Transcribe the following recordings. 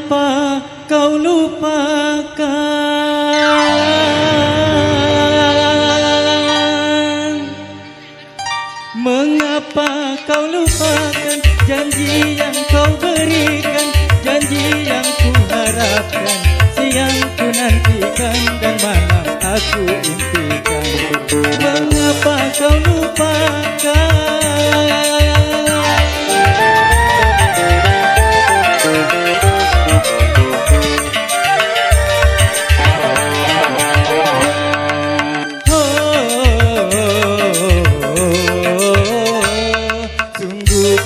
Mengapa kau lupakan? Mengapa kau lupakan janji yang kau berikan, janji yang ku harapkan, siang ku nantikan dan malam aku impikan. Mengapa kau lupakan?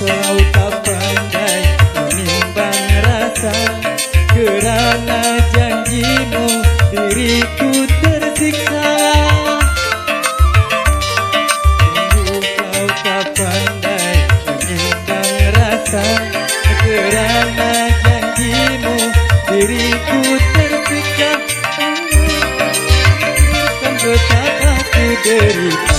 Kau tak pandai menimbang rasa, kerana janjimu diriku tersiksa. Sungguh kau tak pandai menimbang rasa, kerana janjimu diriku tersiksa. Kan betapa ku derita.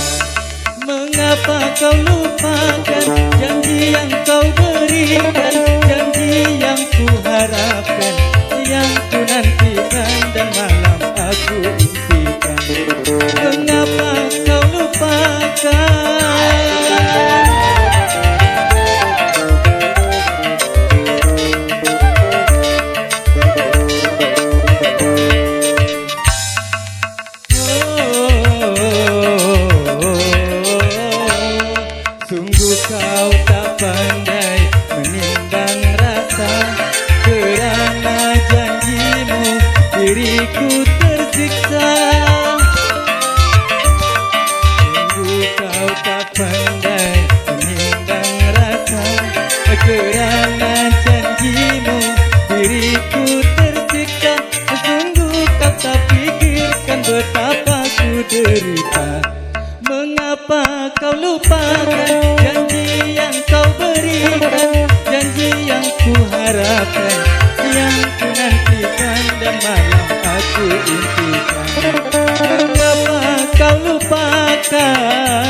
Mengapa kau lupakan janji yang kau berikan, janji yang ku harapkan, siang ku nantikan dan malam aku impikan. Mengapa kau lupakan? Sungguh kau tak pandai menimbang rasa, kerana janjimu diriku tersiksa. Sungguh kau tak pandai menimbang rasa, kerana janjimu diriku tersiksa. Sungguh kau tak pikirkan betapa ku derita. Mengapa kau lupakan janji yang kau berikan, janji yang ku harapkan, yang ku nantikan dan malam aku impikan. Mengapa kau lupakan?